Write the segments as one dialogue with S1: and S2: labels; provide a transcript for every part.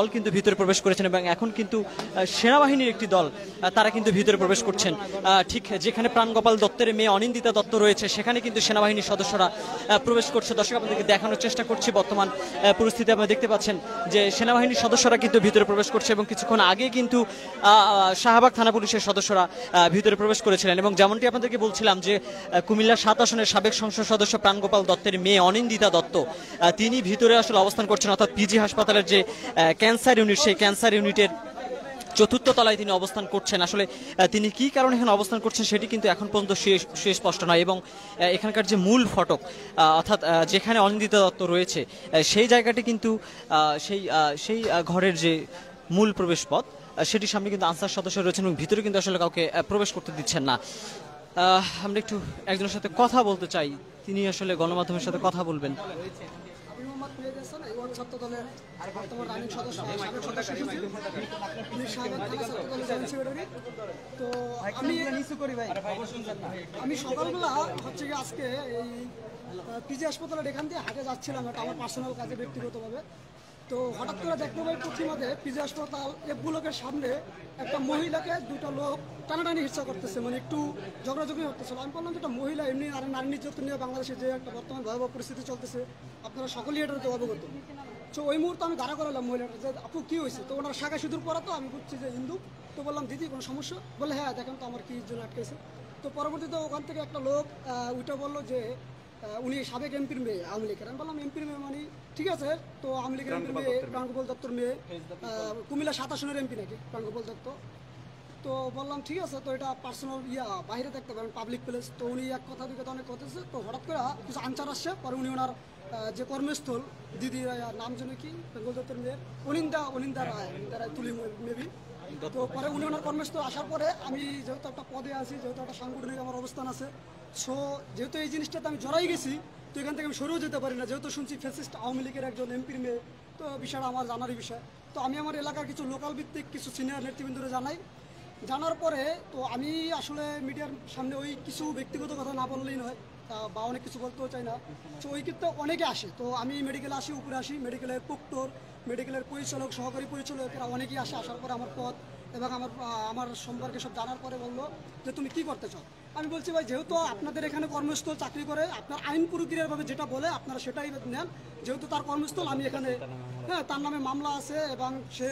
S1: দল কিন্তু ভিতরে প্রবেশ করেছেন এবং এখন কিন্তু সেনাবাহিনীর একটি দল তারা কিন্তু ভিতরে প্রবেশ করছেন। ঠিক যেখানে প্রাণগোপাল দত্তের মেয়ে অনিন্দিতা দত্ত রয়েছে সেখানে কিন্তু সেনাবাহিনীর সদস্যরা প্রবেশ করছে। দর্শক আপনাদেরকে দেখানোর চেষ্টা করছি বর্তমান পরিস্থিতি আপনারা দেখতে পাচ্ছেন যে সেনাবাহিনীর সদস্যরা কিন্তু ভিতরে প্রবেশ করছে এবং কিছুক্ষণ আগে কিন্তু শাহবাগ থানা পুলিশের সদস্যরা ভিতরে প্রবেশ করেছিলেন। এবং যেমনটি আপনাদেরকে বলছিলাম যে কুমিল্লা ৭ আসনের সাবেক সংসদ সদস্য প্রাণগোপাল দত্তের মেয়ে অনিন্দিতা দত্ত তিনি ভিতরে আসলে অবস্থান করছেন, অর্থাৎ পিজি হাসপাতালের যে ক্যান্সার ইউনিট সেই ক্যান্সার ইউনিটের চতুর্থ তলায় তিনি অবস্থান করছেন। আসলে তিনি কি কারণে এখানে অবস্থান করছেন সেটি কিন্তু এখন পর্যন্ত সুস্পষ্ট নয় এবং এখানকার যে মূল ফটক অর্থাৎ যেখানে অনিন্দিতা দত্ত রয়েছে সেই জায়গাটি কিন্তু সেই ঘরের যে মূল প্রবেশ পথ সেটির সামনে কিন্তু আনসার সদস্য রয়েছেন এবং ভিতরে কিন্তু আসলে কাউকে প্রবেশ করতে দিচ্ছেন না। আমরা একটু একজনের সাথে কথা বলতে চাই, তিনি আসলে গণমাধ্যমের সাথে কথা বলবেন।
S2: আমি সকালবেলা হচ্ছে গিয়ে আজকে এই পিজি হাসপাতালের এখান দিয়ে হাটে যাচ্ছিলাম একটা আমার পার্সোনাল কাজে ব্যক্তিগতভাবে। তো হঠাৎ করে দেখতে পাই পশ্চিমাতে পিজি হাসপাতাল এফ ব্লকের সামনে একটা মহিলাকে দুটো লোক টানাটানি হিংসা করতেছে, মানে একটু ঝগড়াঝগড়ি করতেছিল। আমি বললাম যে একটা মহিলা এমনি আর নারী নির্যাতন নিয়ে বাংলাদেশে যে একটা বর্তমান ভয়াবহ পরিস্থিতি চলতেছে আপনারা সকলেই এটার তো অবগত। তো ওই মুহূর্তে আমি দাঁড়া করালাম মহিলাটা যে আপু কী হয়েছে। তো ওনার শাখা সিঁদুর পরা, তো আমি বুঝছি যে হিন্দু। তো বললাম দিদি কোনো সমস্যা, বলে হ্যাঁ দেখেন তো আমার কী জন্য আটকেছে। তো পরবর্তীতে ওখান থেকে একটা লোক ওইটা বললো যে উনি সাবেক এমপির মেয়ে আওয়ামী লীগের। আমি বললাম এমপির মেয়ে মানে ঠিক আছে, তো আওয়ামী লীগের এমপির মেয়ে প্রাণগোপাল দত্তর মেয়ে, কুমিল্লা ৭ আসনের এমপি নাকি প্রাণগোপাল দত্ত। তো বললাম ঠিক আছে, তো এটা পার্সোনাল বাইরে দেখতে পারেন পাবলিক প্লেস। তো উনি এক কথা দুই কথা অনেক কথাছে। তো হঠাৎ করে কিছু আনসার আসছে, পরে উনি ওনার যে কর্মস্থল দিদি নাম যেন কি প্রাণগোপাল দত্তের মেয়ের অনিন্দা রায় তুলি মেবি। তো পরে উনি ওনার কর্মস্থল আসার পরে আমি যেহেতু একটা পদে আছি, যেহেতু একটা সাংগঠনিক আমার অবস্থান আছে, সো যেহেতু এই জিনিসটাতে আমি জড়াই গেছি, তো এখান থেকে আমি সরেও যেতে পারি না। যেহেতু শুনছি ফ্যাসিস্ট আওয়ামী লীগের একজন এমপির মেয়ে, তো বিষয়টা আমার জানারই বিষয়। তো আমি আমার এলাকার কিছু লোকাল ভিত্তিক কিছু সিনিয়র নেতৃবৃন্দরে জানাই। জানার পরে তো আমি আসলে মিডিয়ার সামনে ওই কিছু ব্যক্তিগত কথা না বললেই নয়, বা অনেক কিছু বলতেও চাই না। তো ওই ক্ষেত্রে অনেকে আসে, তো আমি মেডিকেলে আসি, উপরে আসি, মেডিকেলের প্রক্টর, মেডিকেলের পরিচালক, সহকারী পরিচালকেরা অনেকেই আসে। আসার পরে আমার পদ এবং আমার সম্পর্কে সব জানার পরে বললো যে তুমি কি করতে চাও। আমি বলছি ভাই যেহেতু আপনাদের এখানে কর্মস্থল চাকরি করে আপনার আইন প্রক্রিয়াভাবে যেটা বলে আপনারা সেটাই নেন। যেহেতু তার কর্মস্থল, আমি এখানে তার নামে মামলা আছে এবং সে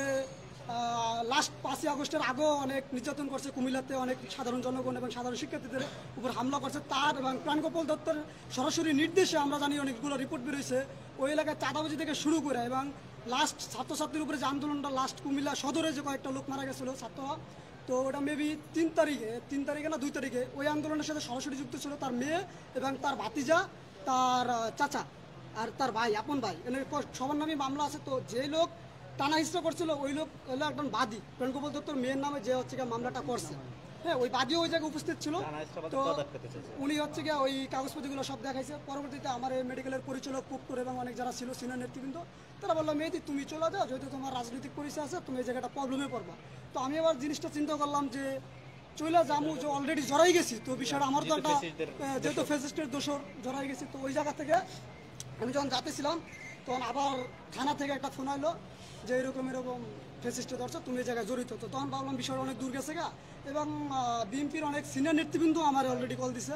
S2: লাস্ট 5ই আগস্টের আগেও অনেক নির্যাতন করছে কুমিল্লাতে, অনেক সাধারণ জনগণ এবং সাধারণ শিক্ষার্থীদের উপর হামলা করছে। তার এবং প্রাণগোপাল দত্তের সরাসরি নির্দেশে আমরা জানি অনেকগুলো রিপোর্ট বেরোয়েছে ওই এলাকায় চাঁদাবাজি থেকে শুরু করে, এবং লাস্ট ছাত্রছাত্রীর উপরে যে আন্দোলনটা লাস্ট কুমিল্লা সদরে যে কয়েকটা লোক মারা গেছিলো ছাত্ররা, তো ওটা মেবি 3 তারিখে না 2 তারিখে ওই আন্দোলনের সাথে সরাসরি যুক্ত ছিল তার মেয়ে এবং তার ভাতিজা, তার চাচা আর তার ভাই, আপন ভাই, এর সবার নামে মামলা আছে। তো যে লোক টানা হিস্ট্রা করছিল ওই লোক হলো একজন বাদী, প্রাণগোপাল দত্তর মেয়ের নামে যে হচ্ছে গিয়ে মামলাটা করছে। হ্যাঁ, ওই বাদীও ওই জায়গায় উপস্থিত ছিল। তো উনি হচ্ছে গিয়ে ওই কাগজপত্রগুলো সব দেখাইছে। পরবর্তীতে আমার এই মেডিকেলের পরিচালক প্রক্টর এবং অনেক যারা ছিল সিনিয়র নেতৃবৃন্দ, তারা বললাম মেয়েদি তুমি চলে যাও, যেহেতু তোমার রাজনৈতিক পরিচয় আছে তুমি এই জায়গাটা প্রবলেমে পড়বা। তো আমি আবার জিনিসটা চিন্তা করলাম যে চলে যামু, যে অলরেডি জড়াই গেছি, তো বিষয়টা আমার তো একটা যেহেতু ফ্যাসিস্টের দোষর জড়াই গেছি। তো ওই জায়গা থেকে আমি যখন যাতেছিলাম তখন আবার থানা থেকে একটা ফোন আইলো যে এরকম ফ্যাসিস্টে ধরছো, তুমি এই জায়গায় জড়িত। তো তখন ভাবলাম বিষয়টা অনেক দূর গেছে গা, এবং বিএনপির অনেক সিনিয়র নেতৃবৃন্দ আমার অলরেডি কল দিছে।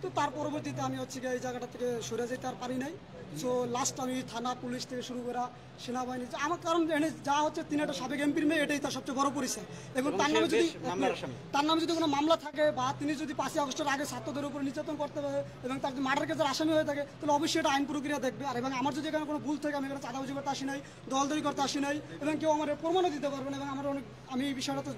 S2: তো তার পরবর্তীতে আমি হচ্ছে গিয়ে এই জায়গাটা থেকে সরে যেতে আর পারি নাই। সো লাস্ট আমি থানা পুলিশ থেকে শুরু করা সেনাবাহিনী আমার, কারণ এনে যা হচ্ছে তিনি একটা সাবেক এমপির মেয়ে, এটাই তার সবচেয়ে বড় পরিচয়। এবং তার নামে যদি কোনো মামলা থাকে বা তিনি যদি 5ই আগস্টের আগে ছাত্রদের উপর নির্যাতন করতে পারে এবং তার যদি মার্ডার কেসের আসামি হয়ে থাকে, তাহলে অবশ্যই এটা আইন প্রক্রিয়া দেখবে। আর এবং আমার যদি এখানে কোনো ভুল থাকে, আমি এখানে চাঁদাবাজি করতে আসি নাই, দলদারি করতে আসি নাই, এবং কেউ আমার প্রমাণও দিতে পারবে না, এবং আমি এই বিষয়টাতে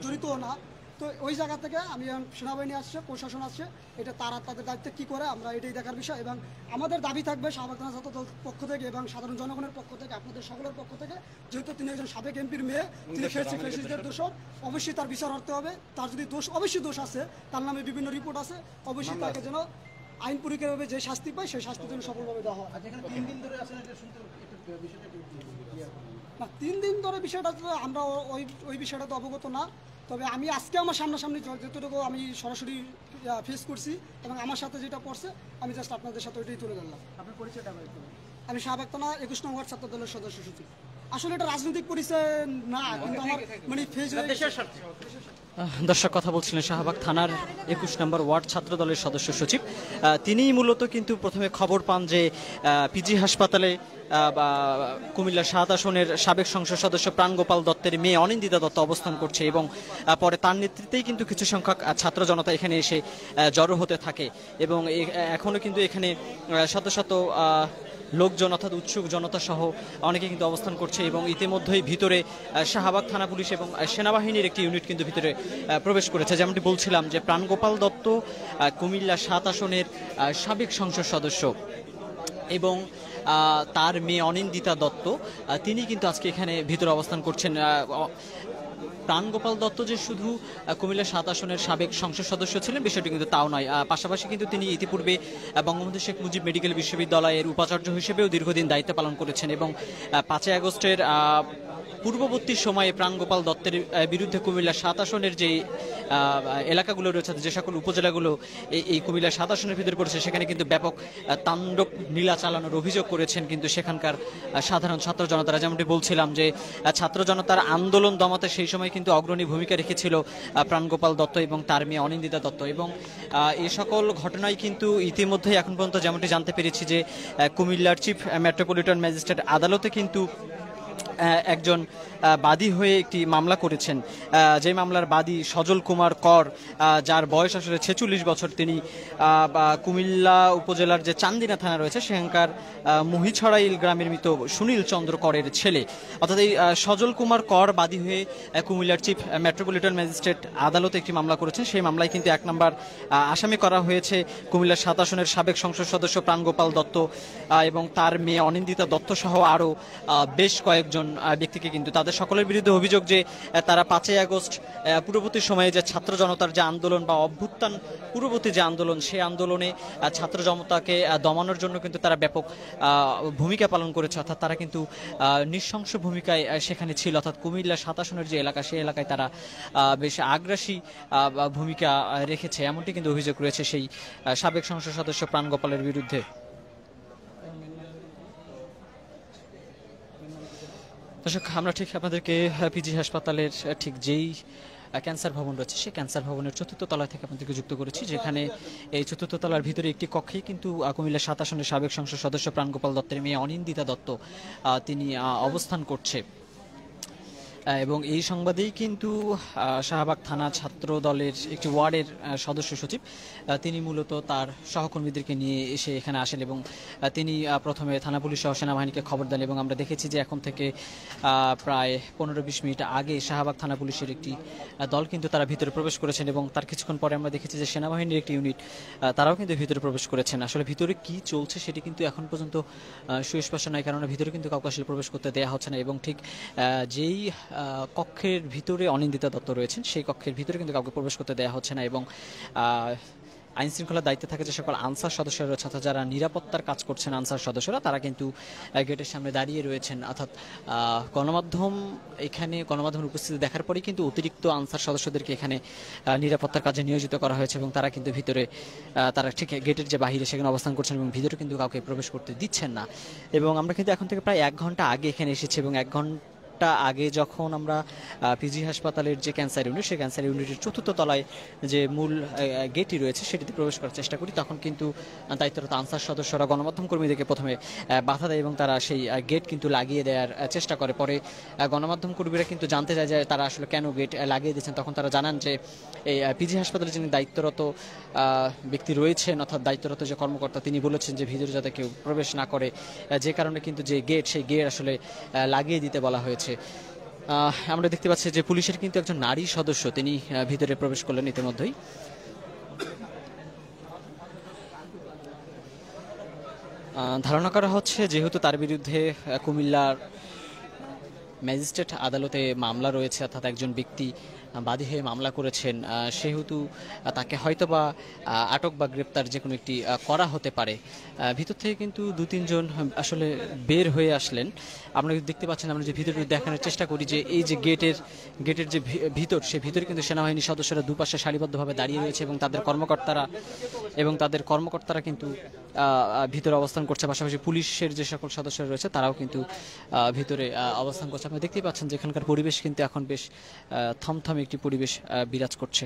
S2: জড়িতও না। তো ওই জায়গা থেকে আমি সেনাবাহিনী আসছে, প্রশাসন আসছে, এটা তারা তাদের দায়িত্বে কী করে আমরা এটাই দেখার বিষয়। এবং আমাদের দাবি থাকবে শাহবাগ থানা ছাত্র দল পক্ষ থেকে এবং সাধারণ জনগণের পক্ষ থেকে, আপনাদের সকলের পক্ষ থেকে, যেহেতু তিনি একজন সাবেক এমপির মেয়ে, তিনি ফ্যাসিস্টদের দোষর, অবশ্যই তার বিচার করতে হবে। তার যদি অবশ্যই দোষ আছে, তার নামে বিভিন্ন রিপোর্ট আছে, অবশ্যই তাকে যেন আইন প্রক্রিয়াভাবে যে শাস্তি পায় সেই শাস্তির জন্য সফলভাবে দেওয়া হয়। না 3 দিন ধরে বিষয়টা আমরা ওই বিষয়টা তো অবগত না। তবে আমি আজকে আমার সামনাসামনি যতটুকু আমি সরাসরি ফেস করছি এবং আমার সাথে যেটা পড়ছে, আমি জাস্ট আপনাদের সাথে ওইটাই তুলে ধরলাম। আপনার পরিচয়টা? আমি শাহবাগ থানা 21 নং ওয়ার্ড ছাত্র দলের সদস্য সচিব। আসলে এটা রাজনৈতিক পরিচয় না, কিন্তু আমার মানে ফেজ হয়ে গেছে।
S1: দর্শক, কথা বলছিলেন শাহবাগ থানার 21 নম্বর ওয়ার্ড ছাত্র দলের সদস্য সচিব। তিনিই মূলত কিন্তু প্রথমে খবর পান যে পিজি হাসপাতালে বা কুমিল্লা ৭ আসনের সাবেক সংসদ সদস্য প্রাণগোপাল দত্তের মেয়ে অনিন্দিতা দত্ত অবস্থান করছে, এবং পরে তার নেতৃত্বেই কিন্তু কিছু সংখ্যক ছাত্র জনতা এখানে এসে জড়ো হতে থাকে, এবং এখনো কিন্তু এখানে শত শত লোকজন অর্থাৎ উৎসুক জনতা সহ অনেকে কিন্তু অবস্থান করছে, এবং ইতিমধ্যেই ভিতরে শাহবাগ থানা পুলিশ এবং সেনাবাহিনীর একটি ইউনিট কিন্তু ভিতরে প্রবেশ করেছে। যেমনটি বলছিলাম যে প্রাণগোপাল দত্ত কুমিল্লা ৭ আসনের সাবেক সংসদ সদস্য, এবং তার মেয়ে অনিন্দিতা দত্ত তিনি কিন্তু আজকে এখানে ভিতরে অবস্থান করছেন। প্রাণগোপাল দত্ত যে শুধু কুমিল্লা ৭ আসনের সাবেক সংসদ সদস্য ছিলেন বিষয়টি কিন্তু তাও নয়, পাশাপাশি কিন্তু তিনি ইতিপূর্বে বঙ্গবন্ধু শেখ মুজিব মেডিকেল বিশ্ববিদ্যালয়ের উপাচার্য হিসেবেও দীর্ঘদিন দায়িত্ব পালন করেছেন, এবং ৫ই আগস্টের পূর্ববর্তী সময়ে প্রাণগোপাল দত্তের বিরুদ্ধে কুমিল্লা ৭ আসনের যে এলাকাগুলো রয়েছে, যে সকল উপজেলাগুলো এই কুমিল্লা ৭ আসনের ভিতরে পড়েছে, সেখানে কিন্তু ব্যাপক তাণ্ডব নীলা চালানোর অভিযোগ করেছেন কিন্তু সেখানকার সাধারণ ছাত্র জনতারা। যেমনটি বলছিলাম যে ছাত্র জনতার আন্দোলন দমাতে সেই সময় কিন্তু অগ্রণী ভূমিকা রেখেছিল প্রাণগোপাল দত্ত এবং তার মেয়ে অনিন্দিতা দত্ত, এবং এই সকল ঘটনায় কিন্তু ইতিমধ্যে এখন পর্যন্ত যেমনটি জানতে পেরেছি যে কুমিল্লার চিফ মেট্রোপলিটন ম্যাজিস্ট্রেট আদালতে কিন্তু একজন বাদী হয়ে একটি মামলা করেছেন, যে মামলার বাদী সজল কুমার কর, যার বয়স আসলে 46 বছর। তিনি কুমিল্লা উপজেলার যে চান্দিনা থানা রয়েছে সেখানকার মহিছড়াইল গ্রামের মৃত সুনীল চন্দ্র করের ছেলে। অর্থাৎ এই সজল কুমার কর বাদী হয়ে কুমিল্লার চিফ মেট্রোপলিটন ম্যাজিস্ট্রেট আদালতে একটি মামলা করেছেন। সেই মামলায় কিন্তু 1 নম্বর আসামি করা হয়েছে কুমিল্লা ৭ আসনের সাবেক সংসদ সদস্য প্রাণগোপাল দত্ত এবং তার মেয়ে অনিন্দিতা দত্ত সহ আরও বেশ কয়েকজন ব্যক্তিকে। কিন্তু তাদের সকলের বিরুদ্ধে অভিযোগ যে তারা 5ই আগস্ট পূর্ববর্তী সময়ে যে ছাত্র জনতার যে আন্দোলন বা অভ্যুত্থান পূর্ববর্তী যে আন্দোলন, সেই আন্দোলনে ছাত্র জনতাকে দমানোর জন্য কিন্তু তারা ব্যাপক ভূমিকা পালন করেছে, অর্থাৎ তারা কিন্তু নৃশংস ভূমিকায় সেখানে ছিল। অর্থাৎ কুমিল্লা ৭ আসনের যে এলাকা, সেই এলাকায় তারা বেশ আগ্রাসী ভূমিকা রেখেছে, এমনটি কিন্তু অভিযোগ রয়েছে সেই সাবেক সংসদ সদস্য প্রাণগোপালের বিরুদ্ধে। দর্শক, আমরা ঠিক আপনাদেরকে পিজি হাসপাতালের ঠিক যেই ক্যান্সার ভবন রয়েছে সেই ক্যান্সার ভবনের 4র্থ তলা থেকে আপনাদেরকে যুক্ত করেছি, যেখানে এই 4র্থ তলার ভিতরে একটি কক্ষেই কিন্তু কুমিল্লা ৭ আসনের সাবেক সংসদ সদস্য প্রাণগোপাল দত্তের মেয়ে অনিন্দিতা দত্ত তিনি অবস্থান করছে। এবং এই সংবাদেই কিন্তু শাহবাগ থানা ছাত্র দলের একটি ওয়ার্ডের সদস্য সচিব তিনি মূলত তার সহকর্মীদেরকে নিয়ে এসে এখানে আসেন, এবং তিনি প্রথমে থানা পুলিশ সহ সেনাবাহিনীকে খবর দেন, এবং আমরা দেখেছি যে এখন থেকে প্রায় 15-20 মিনিট আগে শাহবাগ থানা পুলিশের একটি দল কিন্তু তারা ভিতরে প্রবেশ করেছেন, এবং তার কিছুক্ষণ পরে আমরা দেখেছি যে সেনাবাহিনীর একটি ইউনিট তারাও কিন্তু ভিতরে প্রবেশ করেছেন। আসলে ভিতরে কি চলছে সেটি কিন্তু এখন পর্যন্ত সুস্পষ্ট নয়, কারণ ভিতরে কিন্তু কাউকে আসলে প্রবেশ করতে দেওয়া হচ্ছে না, এবং ঠিক যেই কক্ষের ভিতরে অনিন্দিতা দত্ত রয়েছেন সেই কক্ষের ভিতরে কিন্তু কাউকে প্রবেশ করতে দেওয়া হচ্ছে না, এবং আইন শৃঙ্খলার দায়িত্বে থাকে যে সকল আনসার সদস্যরা রয়েছে, অর্থাৎ যারা নিরাপত্তার কাজ করছেন আনসার সদস্যরা, তারা কিন্তু গেটের সামনে দাঁড়িয়ে রয়েছেন। অর্থাৎ গণমাধ্যমের উপস্থিতি দেখার পরেই কিন্তু অতিরিক্ত আনসার সদস্যদেরকে এখানে নিরাপত্তার কাজে নিয়োজিত করা হয়েছে, এবং তারা কিন্তু ভিতরে তারা ঠিক গেটের যে বাহিরে সেখানে অবস্থান করছেন, এবং ভিতরে কিন্তু কাউকে প্রবেশ করতে দিচ্ছেন না। এবং আমরা কিন্তু এখন থেকে প্রায় 1 ঘন্টা আগে এখানে এসেছি, এবং 1 ঘন্টা আগে যখন আমরা পিজি হাসপাতালের যে ক্যান্সার ইউনিট, সেই ক্যান্সার ইউনিটের 4র্থ তলায় যে মূল গেটটি রয়েছে সেটিতে প্রবেশ করার চেষ্টা করি, তখন কিন্তু দায়িত্বরত আনসার সদস্যরা গণমাধ্যম কর্মীদেরকে প্রথমে বাধা দেয় এবং তারা সেই গেট কিন্তু লাগিয়ে দেওয়ার চেষ্টা করে। পরে গণমাধ্যম কর্মীরা কিন্তু জানতে চায় যে তারা আসলে কেন গেট লাগিয়ে দিচ্ছেন, তখন তারা জানান যে এই পিজি হাসপাতালে যিনি দায়িত্বরত ব্যক্তি রয়েছেন, অর্থাৎ দায়িত্বরত যে কর্মকর্তা, তিনি বলেছেন যে ভিতরে যাতে কেউ প্রবেশ না করে, যে কারণে কিন্তু যে গেট, সেই গেট আসলে লাগিয়ে দিতে বলা হয়েছে। আমরা দেখতে পাচ্ছি যে পুলিশের কিন্তু একজন নারী সদস্য তিনি ভিতরে প্রবেশ করলেন ইতিমধ্যেই। ধারণা করা হচ্ছে যেহেতু তার বিরুদ্ধে কুমিল্লার ম্যাজিস্ট্রেট আদালতে মামলা রয়েছে, অর্থাৎ একজন ব্যক্তি বাদী হয়ে মামলা করেছেন, সেহেতু তাকে হয়তোবা আটক বা গ্রেপ্তার যে কোনো একটি করা হতে পারে। ভিতর থেকে কিন্তু 2-3 জন আসলে বের হয়ে আসলেন। আপনারা দেখতে পাচ্ছেন, আমরা যে ভিতরে দেখানোর চেষ্টা করি যে এই যে গেটের যে ভিতর, সে ভিতরে কিন্তু সেনাবাহিনীর সদস্যরা দুপাশে সারিবদ্ধভাবে দাঁড়িয়ে রয়েছে এবং তাদের কর্মকর্তারা কিন্তু ভিতরে অবস্থান করছে। পাশাপাশি পুলিশের যে সকল সদস্যরা রয়েছে তারাও কিন্তু ভিতরে অবস্থান করছে। আপনারা দেখতেই পাচ্ছেন যে এখানকার পরিবেশ কিন্তু এখন বেশ থমথমে একটি পরিবেশ বিরাজ করছে।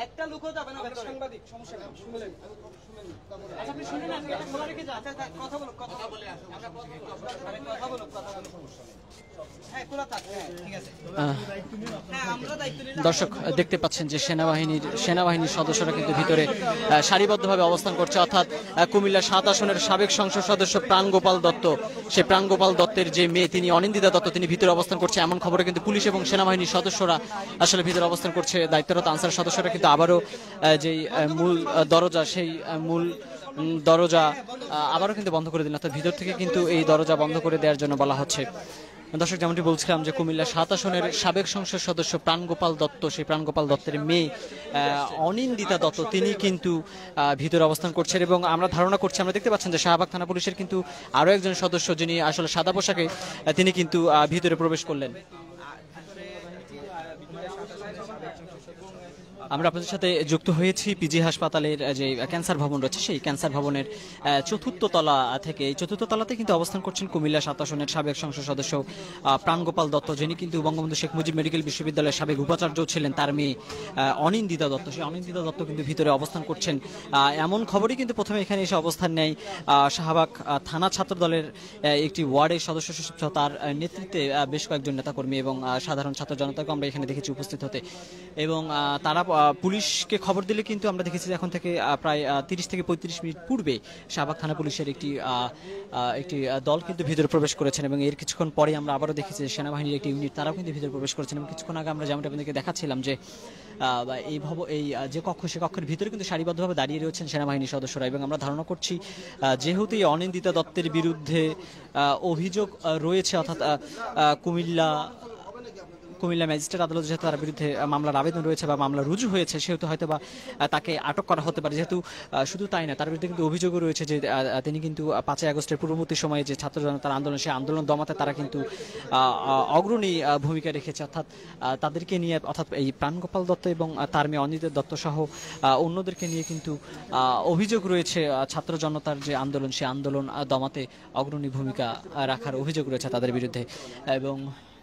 S3: একটা লোকও যাবে না, সাংবাদিক সমস্যা নেই, শুনলেন আপনি শুনুন, খোলা রেখে যান, কথা বলো, কথা বলে কথা বলো, হ্যাঁ খোলা থাক, হ্যাঁ ঠিক আছে।
S1: দর্শক দেখতে পাচ্ছেন যে সেনাবাহিনীর সদস্যরা কিন্তু ভিতরে সারিবদ্ধভাবে অবস্থান করছে, অর্থাৎ কুমিল্লা 7 আসনের সাবেক সংসদ সদস্য প্রাণগোপাল দত্ত, সেই প্রাণগোপাল দত্তের যে মেয়ে তিনি অনিন্দিতা দত্ত, তিনি ভিতরে অবস্থান করছে। এমন খবরে কিন্তু পুলিশ এবং সেনাবাহিনীর সদস্যরা আসলে ভিতরে অবস্থান করছে। দায়িত্বরত আনসার সদস্যরা কিন্তু আবারও যেই মূল দরজা, সেই মূল দরজা আবারও কিন্তু বন্ধ করে দিলেন, অর্থাৎ ভিতর থেকে কিন্তু এই দরজা বন্ধ করে দেওয়ার জন্য বলা হচ্ছে। দর্শক, যেমনটি বলছিলাম যে কুমিল্লা 7 আসনের সাবেক সংসদ সদস্য প্রাণগোপাল দত্ত, সেই প্রাণগোপাল দত্তের মেয়ে অনিন্দিতা দত্ত, তিনি কিন্তু ভিতরে অবস্থান করছেন এবং আমরা ধারণা করছি, আমরা দেখতে পাচ্ছেন যে শাহবাগ থানা পুলিশের কিন্তু আরও একজন সদস্য, যিনি আসলে সাদা পোশাকে, তিনি কিন্তু ভিতরে প্রবেশ করলেন। আমরা আপনাদের সাথে যুক্ত হয়েছি পিজি হাসপাতালের যে ক্যান্সার ভবন রয়েছে, সেই ক্যান্সার ভবনের 4র্থ তলা থেকে। এই 4র্থ তলাতে কিন্তু অবস্থান করছেন কুমিল্লা 7 আসনের সাবেক সংসদ সদস্য প্রাণগোপাল দত্ত, যিনি কিন্তু বঙ্গবন্ধু শেখ মুজিব মেডিকেল বিশ্ববিদ্যালয়ের সাবেক উপাচার্য ছিলেন। তার মেয়ে অনিন্দিতা দত্ত, সেই অনিন্দিতা দত্ত কিন্তু ভিতরে অবস্থান করছেন। এমন খবরই কিন্তু প্রথমে এখানে এসে অবস্থান নেয় শাহবাগ থানা ছাত্র দলের একটি ওয়ার্ডের সদস্য, তার নেতৃত্বে বেশ কয়েকজন নেতাকর্মী এবং সাধারণ ছাত্র জনতাকে আমরা এখানে দেখেছি উপস্থিত হতে। এবং তারা পুলিশকে খবর দিলে কিন্তু আমরা দেখেছি এখন থেকে প্রায় 30 থেকে 35 মিনিট পূর্বে শাহবাগ থানা পুলিশের একটি দল কিন্তু ভিতরে প্রবেশ করেছেন এবং এর কিছুক্ষণ পরে আমরা আবারও দেখেছি সেনাবাহিনীর একটি ইউনিট, তারাও কিন্তু ভিতরে প্রবেশ করেছেন। এবং কিছুক্ষণ আগে আমরা যেমনটা আপনাদেরকে দেখাচ্ছিলাম যে এই যে কক্ষ, সে কক্ষের ভিতরে কিন্তু সারিবদ্ধভাবে দাঁড়িয়ে রয়েছেন সেনাবাহিনীর সদস্যরা। এবং আমরা ধারণা করছি যেহেতু এই অনিন্দিতা দত্তের বিরুদ্ধে অভিযোগ রয়েছে, অর্থাৎ কুমিল্লা ম্যাজিস্ট্রেট আদালত যেহেতু তার বিরুদ্ধে মামলার আবেদন রয়েছে বা মামলা রুজু হয়েছে, সেহেতু হয়তো বা তাকে আটক করা হতে পারে। যেহেতু শুধু তাই না, তার বিরুদ্ধে কিন্তু অভিযোগও রয়েছে যে তিনি কিন্তু 5ই আগস্টের পূর্ববর্তী সময়ে যে ছাত্র জনতার আন্দোলন, সেই আন্দোলন দমাতে তারা কিন্তু অগ্রণী ভূমিকা রেখেছে। অর্থাৎ তাদেরকে নিয়ে, অর্থাৎ এই প্রাণগোপাল দত্ত এবং তার মেয়ে অনিন্দিতা দত্ত সহ অন্যদেরকে নিয়ে কিন্তু অভিযোগ রয়েছে ছাত্র জনতার যে আন্দোলন, সেই আন্দোলন দমাতে অগ্রণী ভূমিকা রাখার অভিযোগ রয়েছে তাদের বিরুদ্ধে। এবং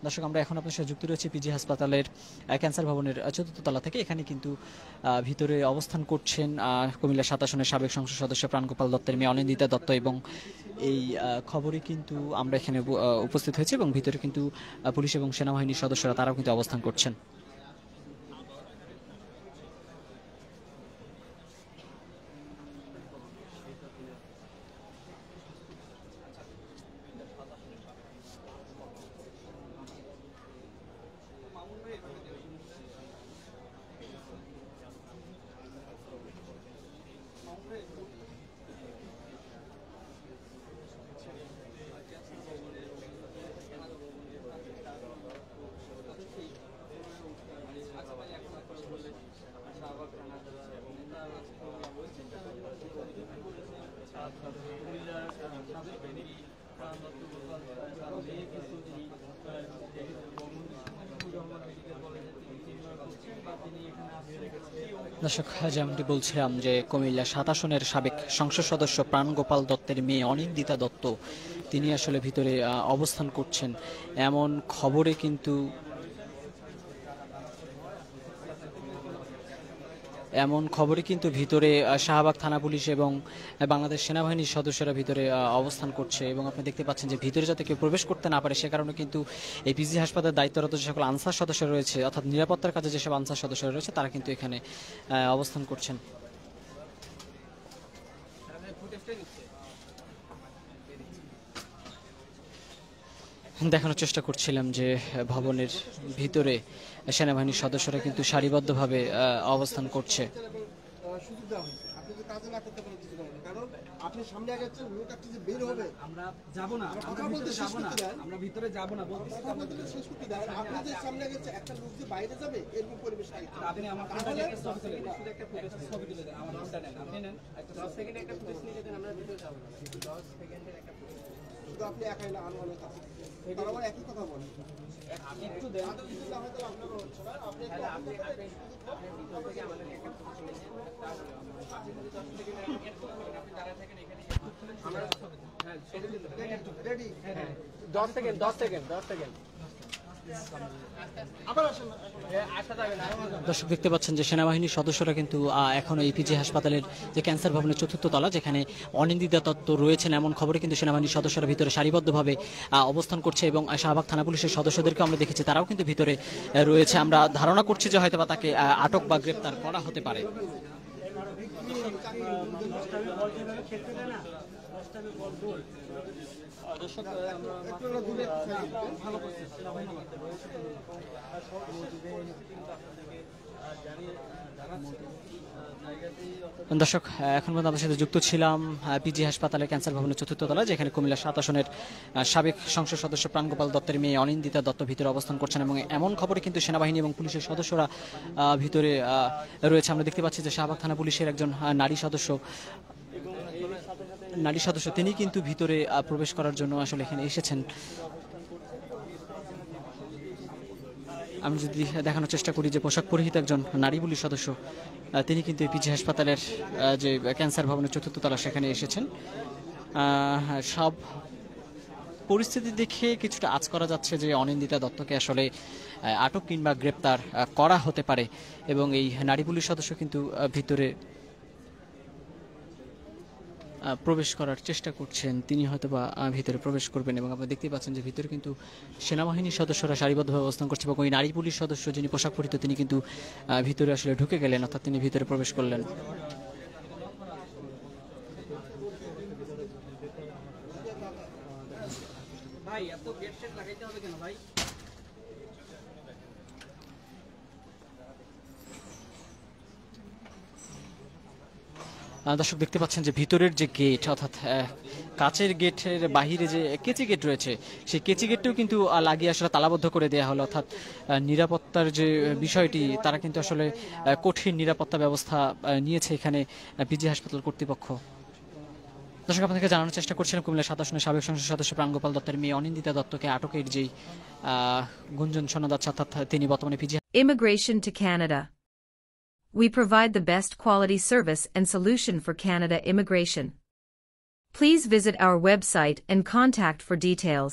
S1: দর্শক, আমরা এখন আপনার সাথে যুক্ত রয়েছে পিজি হাসপাতালের ক্যান্সার ভবনের 4র্থ তলা থেকে। এখানে কিন্তু ভিতরে অবস্থান করছেন কুমিল্লা 7 আসনের সাবেক সংসদ সদস্য প্রাণগোপাল দত্তের মেয়ে অনিন্দিতা দত্ত। এবং এই খবরে কিন্তু আমরা এখানে উপস্থিত হয়েছি এবং ভিতরে কিন্তু পুলিশ এবং সেনাবাহিনীর সদস্যরা তারাও কিন্তু অবস্থান করছেন। দর্শক, যেমনটি বলছিলাম যে কুমিল্লা 7 আসনের সাবেক সংসদ সদস্য প্রাণগোপাল দত্তের মেয়ে অনিন্দিতা দত্ত, তিনি আসলে ভিতরে অবস্থান করছেন। এমন খবরে কিন্তু এমন খবরই কিন্তু ভিতরে শাহবাগ থানা পুলিশ এবং বাংলাদেশ সেনাবাহিনীর সদস্যরা ভিতরে অবস্থান করছে এবং আপনি দেখতে পাচ্ছেন যে ভিতরে যাতে কেউ প্রবেশ করতে না পারে সে কারণে কিন্তু এই পিজি হাসপাতালের দায়িত্বরত যে সকল আনসার সদস্য রয়েছে অর্থাৎ নিরাপত্তার কাজে যেসব আনসার সদস্যরা রয়েছে তারা কিন্তু এখানে অবস্থান করছেন। দেখানোর চেষ্টা করছিলাম যে ভবনের ভিতরে সেনাবাহিনীর সদস্যরা কিন্তু সারিবদ্ধভাবে অবস্থান করছে।
S4: সুযোগ দেওয়া হয়েছে আপনি যদি কাজে না করতে পারেন কিছু করবেন কারণ আপনি সামনে আগে একটা লোক একটা যে বের হবে
S3: আমরা যাব না,
S4: কথা বলতে শেষ করতে দেন
S3: আমরা ভিতরে যাব না বলতেছি।
S4: কথা বলতে শেষ করতে দেন আপনি যে সামনে আগে একটা লোক যে বাইরে যাবে এরকম পরিবেশ
S3: আপনি আমার তাহলে ছবি তুলে দেন, শুধু একটা ছবি তুলে দেন, আমার ফোনটা নেন, আপনি নেন একটা 10 সেকেন্ড একটা ফুটেজ নিয়ে দেন, আমরা ভিতরে যাব না, 10 সেকেন্ডের একটা ফুটেজ
S4: শুধু আপনি একাই না আরো অনেক আছে তার আবার একই কথা বলেন
S3: আপনি একটু দেন,
S4: না হয়তো আপনারও হচ্ছে না আপনি
S3: তাহলে আপনি ভিতর থেকে আমাদের একটা ফুটেজ নিয়ে নেন, আপনি যদি 10 সেকেন্ডের একটা ফুটেজ করেন, আপনি দাঁড়ায় থাকেন এখানে, আমরা হ্যাঁ ছবি তুলে
S4: রেডি
S3: 10 সেকেন্ড 10 সেকেন্ড 10 সেকেন্ড
S4: আবার আসেন
S3: আসা যাবে না।
S1: দর্শক দেখতে পাচ্ছেন যে সেনাবাহিনীর সদস্যরা কিন্তু এখনো এই পিজি হাসপাতালের যে ক্যান্সার ভবনের চতুর্থ তলা যেখানে অনিন্দিতা দত্ত রয়েছেন এমন খবরে কিন্তু সেনাবাহিনীর সদস্যরা ভিতরে সারিবদ্ধভাবে অবস্থান করছে এবং শাহবাগ থানা পুলিশের সদস্যদেরকে আমরা দেখেছি তারাও কিন্তু ভিতরে রয়েছে। আমরা ধারণা করছি যে হয়তো বা তাকে আটক বা গ্রেপ্তার করা হতে পারে। দর্শক এখন পর্যন্ত আমাদের সাথে যুক্ত ছিলাম পিজি হাসপাতালের ক্যান্সার ভবনের চতুর্থ তলায় যেখানে কুমিল্লা 7 আসনের সাবেক সংসদ সদস্য প্রাণগোপাল দত্তের মেয়ে অনিন্দিতা দত্ত ভিতরে অবস্থান করছেন এবং এমন খবরে কিন্তু সেনাবাহিনী এবং পুলিশের সদস্যরা ভিতরে রয়েছে। আমরা দেখতে পাচ্ছি যে শাহবাগ থানা পুলিশের একজন নারী সদস্য তিনি কিন্তু ভিতরে প্রবেশ করার জন্য আসলে এখানে এসেছেন। আমি যদি দেখানোর চেষ্টা করি যে পোশাক পরিহিত একজন নারী পুলিশ সদস্য তিনি কিন্তু পিজি হাসপাতালের যে ক্যান্সার ভবনের চতুর্থ তলা সেখানে এসেছেন। সব পরিস্থিতি দেখে কিছুটা আঁচ করা যাচ্ছে যে অনিন্দিতা দত্তকে আসলে আটক কিংবা গ্রেপ্তার করা হতে পারে এবং এই নারী পুলিশ সদস্য কিন্তু ভিতরে প্রবেশ করার চেষ্টা করছেন। তিনি হয়তো বা ভিতরে প্রবেশ করবেন এবং আপনারা দেখতেই পাচ্ছেন যে ভিতরে কিন্তু সেনাবাহিনীর সদস্যরা সারিবদ্ধভাবে অবস্থান করছে এবং ওই নারী পুলিশ সদস্য যিনি পোশাক পরিহিত তিনি কিন্তু ভিতরে আসলে ঢুকে গেলেন অর্থাৎ তিনি ভিতরে প্রবেশ করলেন।
S3: ভাই এত গেট সেট লাগাইতে হবে কেন ভাই?
S1: দর্শক দেখতে পাচ্ছেন যে ভিতরের যে গেট অর্থাৎ কাচের গেটের বাহিরে যে কেচি গেট রয়েছে সেই কেচি গেটটাও কিন্তু লাগিয়ে আসলে তালাবদ্ধ করে দেওয়া হলো অর্থাৎ নিরাপত্তার যে বিষয়টি তারা কিন্তু আসলে কঠিন নিরাপত্তা ব্যবস্থা নিয়েছে এখানে পিজি হাসপাতাল কর্তৃপক্ষ। দর্শক আপনাদেরকে জানানোর চেষ্টা করছিলাম কুমিল্লা 7 আসনের সাবেক সংসদ সদস্য প্রাণগোপাল দত্তের মেয়ে অনিন্দিতা দত্তকে আটকের যেই গুঞ্জন শোনা যাচ্ছে অর্থাৎ তিনি বর্তমানে PG
S5: Immigration to Canada. We provide the best quality service and solution for Canada immigration. Please visit our website and contact for details.